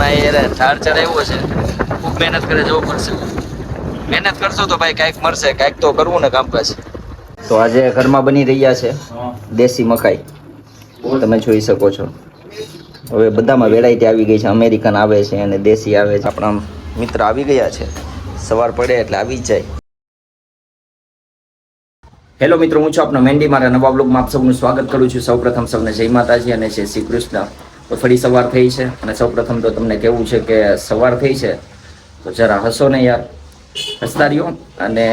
ભાઈ યાર ઠાર ચડાવ્યો છે, ખૂબ મહેનત કરે જવું પડશે. મહેનત કરશો તો ભાઈ કાંઈક મળશે, કાંઈક તો કરવું ને કામકાજ. તો આજે ઘરમાં બની રહ્યા છે દેશી મકાઈ, તમે જોઈ શકો છો. હવે બધામાં વેરાયટી આવી ગઈ છે, અમેરિકન આવે છે અને દેશી આવે છે. આપણા મિત્ર આવી ગયા છે, સવાર પડે એટલે આવી જ જાય. હેલો મિત્રો, હું છું આપનો મેન્ડી. મારા નવા બ્લોગમાં આપ સૌનું સ્વાગત કરું છું. સૌપ્રથમ સૌને જય માતાજી અને જય શ્રી કૃષ્ણ. તો ફરી સવાર થઈ છે અને સૌપ્રથમ તો તમને કહેવું છે કે સવાર થઈ છે તો જરા હસો ને યાર, હસતા રહ્યો. અને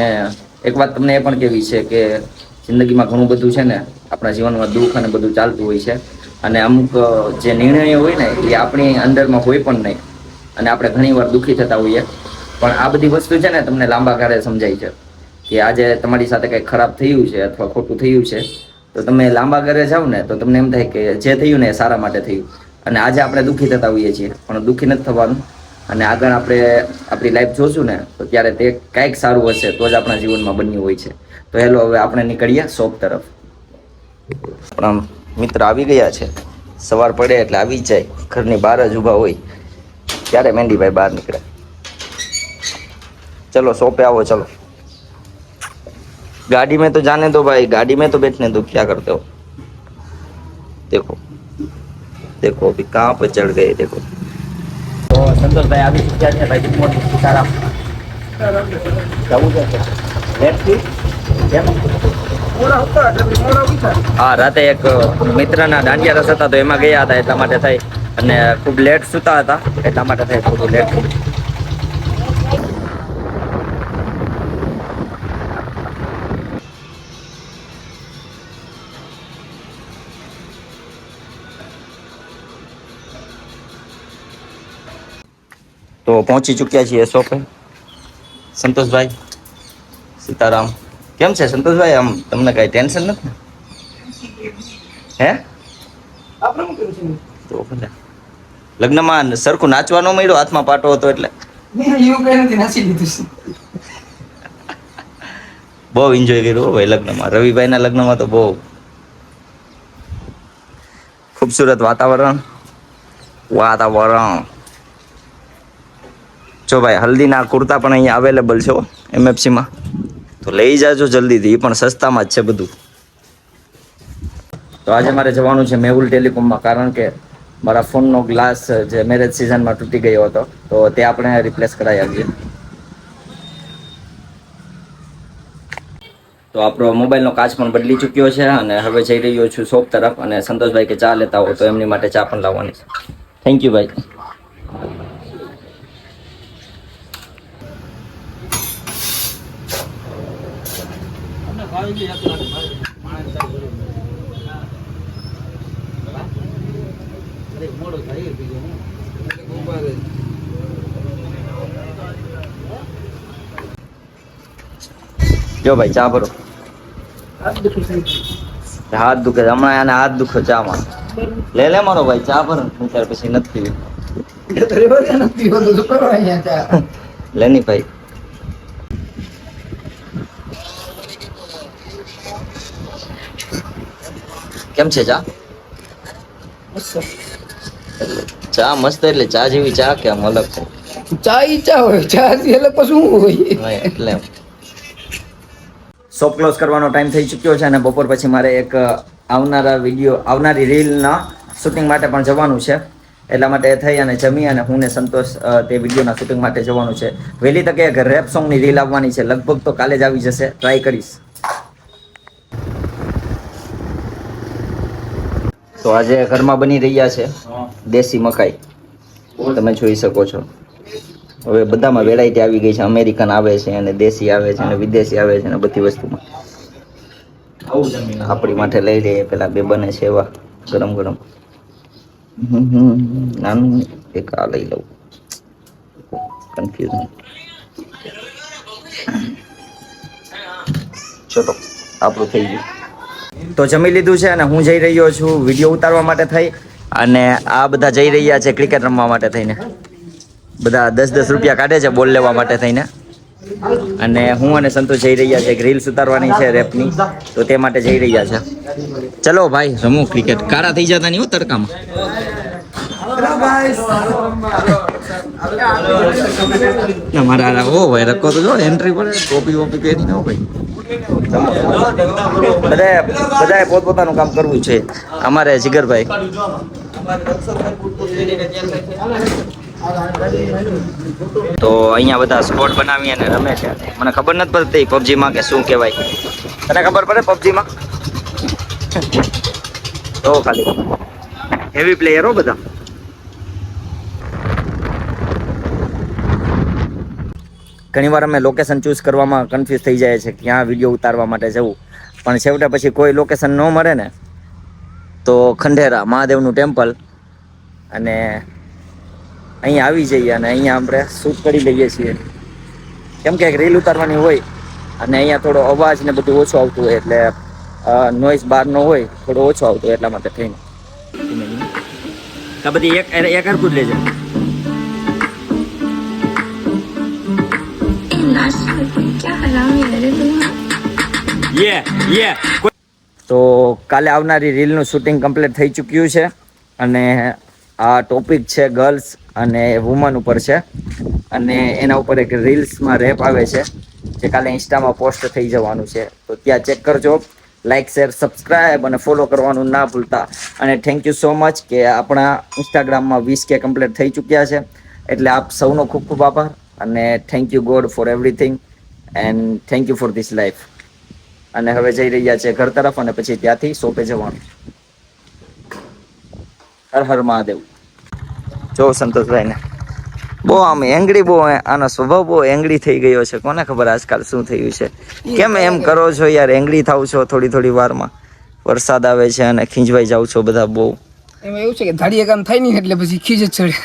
એક વાત તમને એ પણ કહેવી છે કે જિંદગીમાં ઘણું બધું છે ને, આપણા જીવનમાં દુઃખ અને બધું ચાલતું હોય છે. અને અમુક જે નિર્ણયો હોય ને એ આપણી અંદરમાં હોય પણ નહીં, અને આપણે ઘણીવાર દુઃખી થતા હોઈએ. પણ આ બધી વસ્તુ છે ને તમને લાંબા ગાળે સમજાય છે કે આજે તમારી સાથે કંઈક ખરાબ થયું છે અથવા ખોટું થયું છે તો તમે લાંબા ગાળે જાઓ ને તો તમને એમ થાય કે જે થયું ને એ સારા માટે થયું. અને આજે આપણે દુઃખી થતા હોઈએ છીએ, પણ દુઃખી નથી થવાનું. અને આગળ આપણે આપણી લાઈફ જોશું ને તો ત્યારે તે કાંઈક સારું હશે તો જ આપણા જીવનમાં બન્યું હોય છે. તો હેલો, હવે આપણે નીકળીએ શોપ તરફ. આપણા મિત્ર આવી ગયા છે, સવાર પડે એટલે આવી જ જાય, ઘરની બહાર જ ઊભા હોય. ત્યારે મેંડીભાઈ બહાર નીકળે. चलो शॉप पे आओ, चलो. गाड़ी में तो जाने दो भाई, गाड़ी में तो बैठने दो. क्या करते हो? देखो देखो अभी कहाँ पर चढ़ गए, देखो. तो संतोष भाई अभी क्या है भाई? Good morning. सीताराम. હા, રાતે એક મિત્રના દાંડિયા રસ હતા તો એમાં ગયા હતા, એટલા માટે થઈ. અને ખૂબ લેટ સુતા હતા એટલા માટે થઈ થોડું લેટ. તો પહોંચી ચૂક્યા છીએ શોપે. સંતોષભાઈ, સીતારામ. કેમ છે સંતોષભાઈ? આમ તમને કઈ ટેન્શન નથી ને? હે? તો ભલે. લગ્નમાં સરખું નાચવા ન મળ્યો, હાથમાં પાટો હતો એટલે બહુ એન્જોય કર્યું ભાઈ લગ્નમાં. રવિભાઈના લગ્નમાં તો બહુ ખૂબસૂરત વાતાવરણ. જો ભાઈ, હલ્દીના કુર્તા પણ અહીંયા અવેલેબલ છે MFCમાં, તો લઈ જાજો જલ્દીથી. એ પણ સસ્તામાં જ છે બધું. તો આજે મારે જવાનું છે મેહુલ ટેલિકોમમાં, કારણ કે મારા ફોનનો ગ્લાસ જે મેરેજ સિઝનમાં તૂટી ગયો હતો તો તે આપણે રિપ્લેસ કરાવી આવીએ. તો આપણો મોબાઈલનો કાચ પણ બદલી ચૂક્યો છે અને હવે જઈ રહ્યો છું શોપ તરફ. અને સંતોષભાઈ કે ચા લેતા હો તો એમની માટે ચા પણ લાવવાની છે. થેન્ક યુ ભાઈ. જો ભાઈ ચા ભરો. હાથ દુખે હમણાં, આને હાથ દુખો ચામાં. લે મારો ભાઈ ચા ભરો. ત્યાર પછી નથી લેની ભાઈ. કેમ છે ચા? ચા મસ્ત. એટલે ચા જેવી ચા કે આમ અલગ છે? ચા ઈ ચા હોય, ચા એટલે પછી શું હોય એટલે. શોપ ક્લોઝ કરવાનો ટાઈમ થઈ ચૂક્યો છે અને બપોર પછી મારે એક આવનારી રીલના શૂટિંગ માટે પણ જવાનું છે. એટલા માટે થઈ અને જમી અને હું ને સંતોષ તે વિડીયોના શૂટિંગ માટે જવાનું છે. વહેલી તકે એક રેપ સોંગની રીલ આવવાની છે, લગભગ તો કાલે જ આવી જશે. ટ્રાય કરીશ. તો આજે ઘરમાં બની રહ્યા છે દેશી મકાઈ, તમે જોઈ શકો છો. હવે બધામાં વેરાયટી આવી ગઈ છે, અમેરિકન આવે છે અને દેશી આવે છે અને વિદેશી આવે છે અને બધી વસ્તુમાં. આપણી માટે લઈ લઈએ. પેલા બે બને છે એવા ગરમ ગરમ. નાનું એક આ લઈ લઉં. કન્ફ્યુઝન. ચલો, આપણું થઈ ગયું. તો જમી લીધું છે અને હું જઈ રહ્યો છું વિડીયો ઉતારવા માટે થઈ. અને આ બધા જઈ રહ્યા છે ક્રિકેટ રમવા માટે થઈને. બધા 10-10 રૂપિયા કાઢે છે બોલ લેવા માટે થઈને. અને હું અને સંતોષ જઈ રહ્યા છે, રીલ્સ ઉતારવાની છે રેપની, તો તે માટે જઈ રહ્યા છે. ચલો ભાઈ રમો ક્રિકેટ. કારા થઈ જતા નહીં હો તડકામાં. મારા ઓ ભાઈ રખો તો જો એન્ટ્રી પડે ટોપી વોપી પહેરી ન ભાઈ બધાએ પોતપોતાનું કામ કરવું છે. અમારે જીગરભાઈ તો અહીંયા બધા સ્પોટ બનાવી અને રમે છે. મને ખબર નથી પડતી PUBG માં કે શું કહેવાય. તને ખબર પડે PUBG માં? તો ખાલી હેવી પ્લેયરો બધા. ઘણીવાર અમે લોકેશન ચૂઝ કરવામાં કન્ફ્યુઝ થઈ જાય છે ક્યાં વિડીયો ઉતારવા માટે જવું, પણ છેવટે પછી કોઈ લોકેશન ન મળે ને તો ખંડેરા મહાદેવનું ટેમ્પલ અને અહીંયા આવી જઈએ અને અહીંયા આપણે શૂટ કરી લઈએ છીએ. કેમ કે એક રીલ ઉતારવાની હોય અને અહીંયા થોડો અવાજ ને બધું ઓછું આવતું હોય એટલે નોઈઝ બહારનો હોય થોડો ઓછો આવતો હોય એટલા માટે થઈને આ બધી એક હરખું જ લેજે. તો કાલે આવનારી રીલનું શૂટિંગ કમ્પ્લીટ થઈ ચૂક્યું છે અને આ ટોપિક છે ગર્લ્સ અને વુમન ઉપર છે અને એના ઉપર એક રીલ્સમાં રેપ આવે છે જે કાલે ઇન્સ્ટામાં પોસ્ટ થઈ જવાનું છે. તો ત્યાં ચેક કરજો. લાઇક શેર સબસ્ક્રાઈબ અને ફોલો કરવાનું ના ભૂલતા. અને થેન્ક યુ સો મચ કે આપણા ઇન્સ્ટાગ્રામમાં 20K કમ્પ્લીટ થઈ ચૂક્યા છે એટલે આપ સૌનો ખૂબ ખૂબ આભાર અને thank you God for everything and thank you for this life. અને હવે જઈ રહ્યા છે ઘર તરફ અને પછી ત્યાંથી શોપે જવાનું. હર હર મહાદેવ. જો સંતોષભાઈને બહુ આમ એંગડી બહુ આનો સ્વભાવ બહુ એંગડી થઈ ગયો છે. કોને ખબર આજકાલ શું થયું છે? કેમ એમ કરો છો યાર? એંગડી થાવ છો થોડી વારમાં. વરસાદ આવે છે અને ખીંચવાઈ જાવ છો બધા બહુ. એમાં એવું છે કે ધાડિયા કામ થાય નહીં એટલે પછી ખીજ જ ચડે.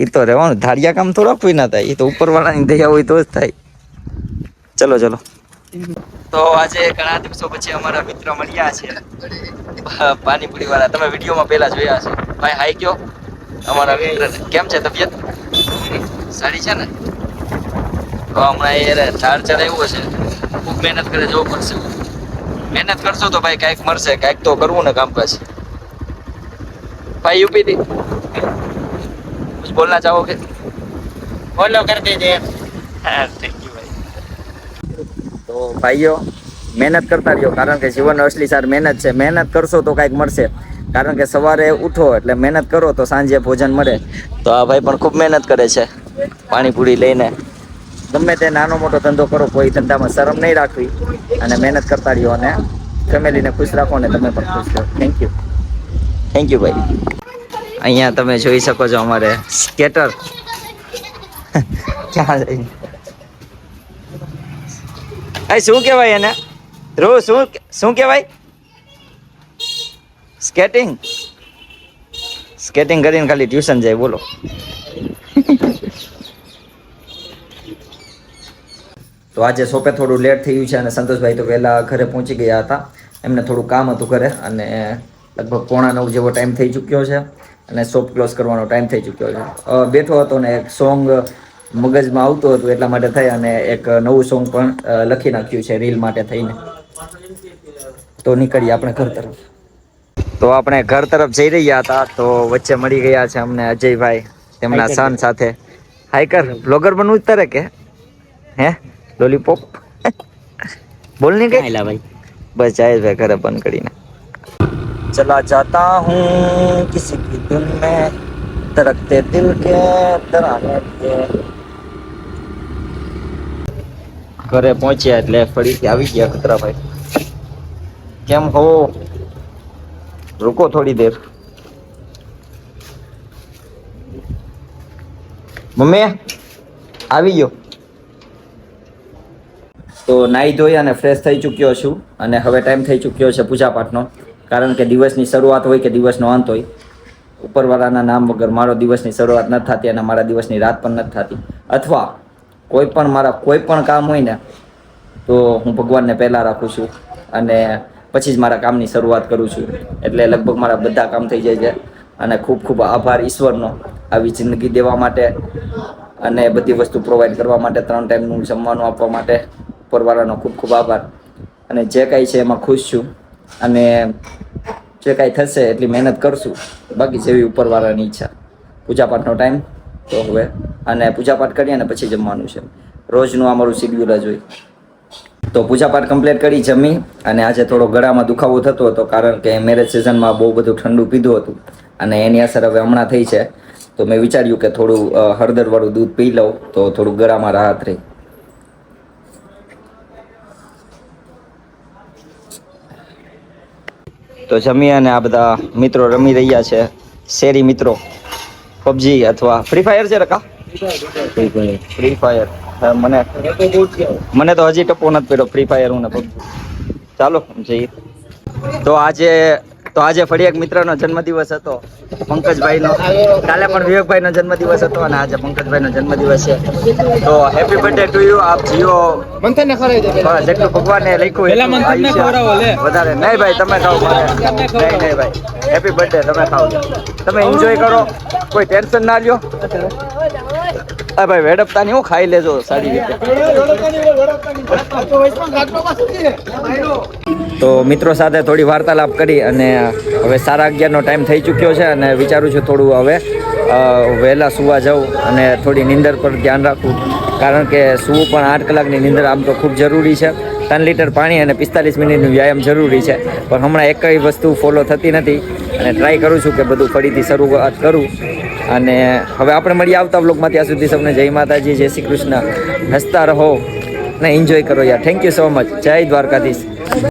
એ તો રહેવાનું. ધાડિયા કામ થોડા કોઈ ના થાય. એ તો ઉપરવાળાની દયા હોય તો જ થાય. ચલો ચલો. તો આજે ઘણા દિવસો પછી અમારા મિત્ર મળ્યા છે પાણીપુરી વાળા. તમે વિડીયોમાં પહેલા જોયા છે. ભાઈ હાઈ કયો અમારા મિત્ર. કેમ છે તબિયત? સારી છે ને? હમણાં એ ઝાડ ચડાવ્યો છે. ખૂબ મહેનત કરે જવું પડશે. મહેનત કરશો તો ભાઈ કાંઈક મળશે. કાંઈક તો કરવું ને કામકાજ. भाई यूपी थी कुछ बोलना चाहोगे? फॉलो कर दीजिए. थैंक यू भाई. तो भाइयों મહેનત કરતા રહ્યો કારણ કે જીવનનો અસલી સાર મહેનત છે. મહેનત કરશો તો કાંઈક મળશે. કારણ કે સવારે ઉઠો એટલે મહેનત કરો તો સાંજે ભોજન મળે. તો આ ભાઈ પણ ખૂબ મહેનત કરે છે પાણીપુરી લઈને. ગમે તે નાનો મોટો ધંધો કરો કોઈ ધંધામાં શરમ નહીં રાખવી અને મહેનત કરતા રહ્યો અને ફેમિલીને ખુશ રાખો અને તમે પણ ખુશ રહો. થેન્ક યુ ભાઈ. અહીંયા તમે જોઈ શકો છો અમારે સ્કેટર ક્યાં જઈ શું કહેવાય એને ધ્રુવ? શું કહેવાય? સ્કેટિંગ કરીને ખાલી ટ્યુશન જાય. બોલો. તો આજે શોપે થોડું લેટ થયું છે અને સંતોષભાઈ તો વહેલા ઘરે પહોંચી ગયા હતા. એમને થોડું કામ હતું ઘરે અને લગભગ 8:45 જેવો ટાઈમ થઈ ચૂક્યો છે અને શોપ ક્લોઝ કરવાનો ટાઈમ થઈ ચૂક્યો છે. બેઠો હતો ને એક સોંગ મગજમાં આવતું હતું એટલા માટે થઈ અને એક નવું સોંગ પણ લખી નાખ્યું છે રીલ માટે થઈને. તો નીકળીએ આપણે ઘર તરફ. તો આપણે ઘર તરફ જઈ રહ્યા હતા તો વચ્ચે મળી ગયા છે અમને અજયભાઈ તેમના સન સાથે. હાઈ કર. બ્લોગર બનવું જ તારે કે હે? લોલીપોપ બોલ નહીં કઈ ભાઈ. બસ જાય ભાઈ ઘરે બંધ કરીને. चला जाता हूँ किसी की धुन में धड़कते दिल के तराने लिए. ઘરે પહોંચ્યા એટલે ફરીથી આવી ગયા ખતરાભાઈ. કેમ હો? રૂકો થોડી દેર. મમ્મી આવી ગયો. તો નાહી ધોઈ અને ફ્રેશ થઈ ચૂક્યો છું અને હવે ટાઈમ થઈ ચૂક્યો છે પૂજા પાઠનો. કારણ કે દિવસની શરૂઆત હોય કે દિવસનો અંત હોય, ઉપરવાળાના નામ વગર મારો દિવસની શરૂઆત નથી થતી અને મારા દિવસની રાત પણ નથી થતી. અથવા મારા કોઈ પણ કામ હોય ને તો હું ભગવાનને પહેલાં રાખું છું અને પછી જ મારા કામની શરૂઆત કરું છું. એટલે લગભગ મારા બધા કામ થઈ જાય છે અને ખૂબ ખૂબ આભાર ઈશ્વરનો આવી જિંદગી દેવા માટે અને બધી વસ્તુ પ્રોવાઈડ કરવા માટે, 3 ટાઈમનું જમવાનું આપવા માટે ઉપરવાળાનો ખૂબ ખૂબ આભાર. અને જે કાંઈ છે એમાં ખુશ છું અને જે કાંઈ થશે એટલી મહેનત કરશું. બાકી જેવી ઉપરવાળાની ઈચ્છા. પૂજાપાઠનો ટાઈમ. તો હવે અને પૂજાપાઠ કરીએ અને પછી જમવાનું છે. રોજનું અમારું શિડ્યુલ જ હોય. તો પૂજાપાઠ કમ્પ્લીટ કરી જમી અને આજે થોડો ગળામાં દુખાવો થતો હતો કારણ કે મેરેજ સિઝનમાં બહુ બધું ઠંડુ પીધું હતું અને એની અસર હવે હમણાં થઈ છે. તો મેં વિચાર્યું કે થોડું હળદરવાળું દૂધ પી લઉં તો થોડું ગળામાં રાહત રહે. તો જમી અને આ બધા મિત્રો રમી રહ્યા છે, શેરી મિત્રો, પબજી અથવા ફ્રી ફાયર છે રકા? Free fire. મને તો હજી ટપો નથી પડ્યો ફ્રી ફાયર હું ને પબજી. ચાલો જઈએ. તો આજે ફરી એક મિત્રનો જન્મદિવસ હતો, પંકજભાઈનો. કાલે પણ વિવેકભાઈનો જન્મદિવસ હતો અને આજે પંકજભાઈનો જન્મદિવસ છે. તો હેપી બર્થડે ટુ યુ. આપ જીઓ જેટલું ભગવાને લખ્યું વધારે. નહીં ભાઈ તમે ખાઓ. નહીં ભાઈ, હેપી બર્થડે. તમે ખાઓ, તમે એન્જોય કરો, કોઈ ટેન્શન ના લ્યો. હા ભાઈ વેડપતા નહીં, હું ખાઈ લેજો સારી રીતે. તો મિત્રો સાથે થોડી વાર્તાલાપ કરી અને હવે 11:30નો ટાઈમ થઈ ચૂક્યો છે અને વિચારું છું થોડું હવે વહેલા સૂવા જાઉં અને થોડી નીંદર પર ધ્યાન રાખવું કારણ કે સૂવું પણ 8 કલાકની નીંદર આમ તો ખૂબ જરૂરી છે. 3 લીટર પાણી અને 45 મિનિટનું વ્યાયામ જરૂરી છે, પણ હમણાં એકય વસ્તુ ફોલો થતી નથી અને ટ્રાય કરું છું કે બધું ફરીથી શરૂઆત કરું. અને હવે આપણે મળીએ આવતા વ્લોગમાં. ત્યાં સુધી સૌને જય માતાજી, જય શ્રી કૃષ્ણ. હસતા રહો ને એન્જોય કરો યાર. Thank you so much. જય દ્વારકાધીશ.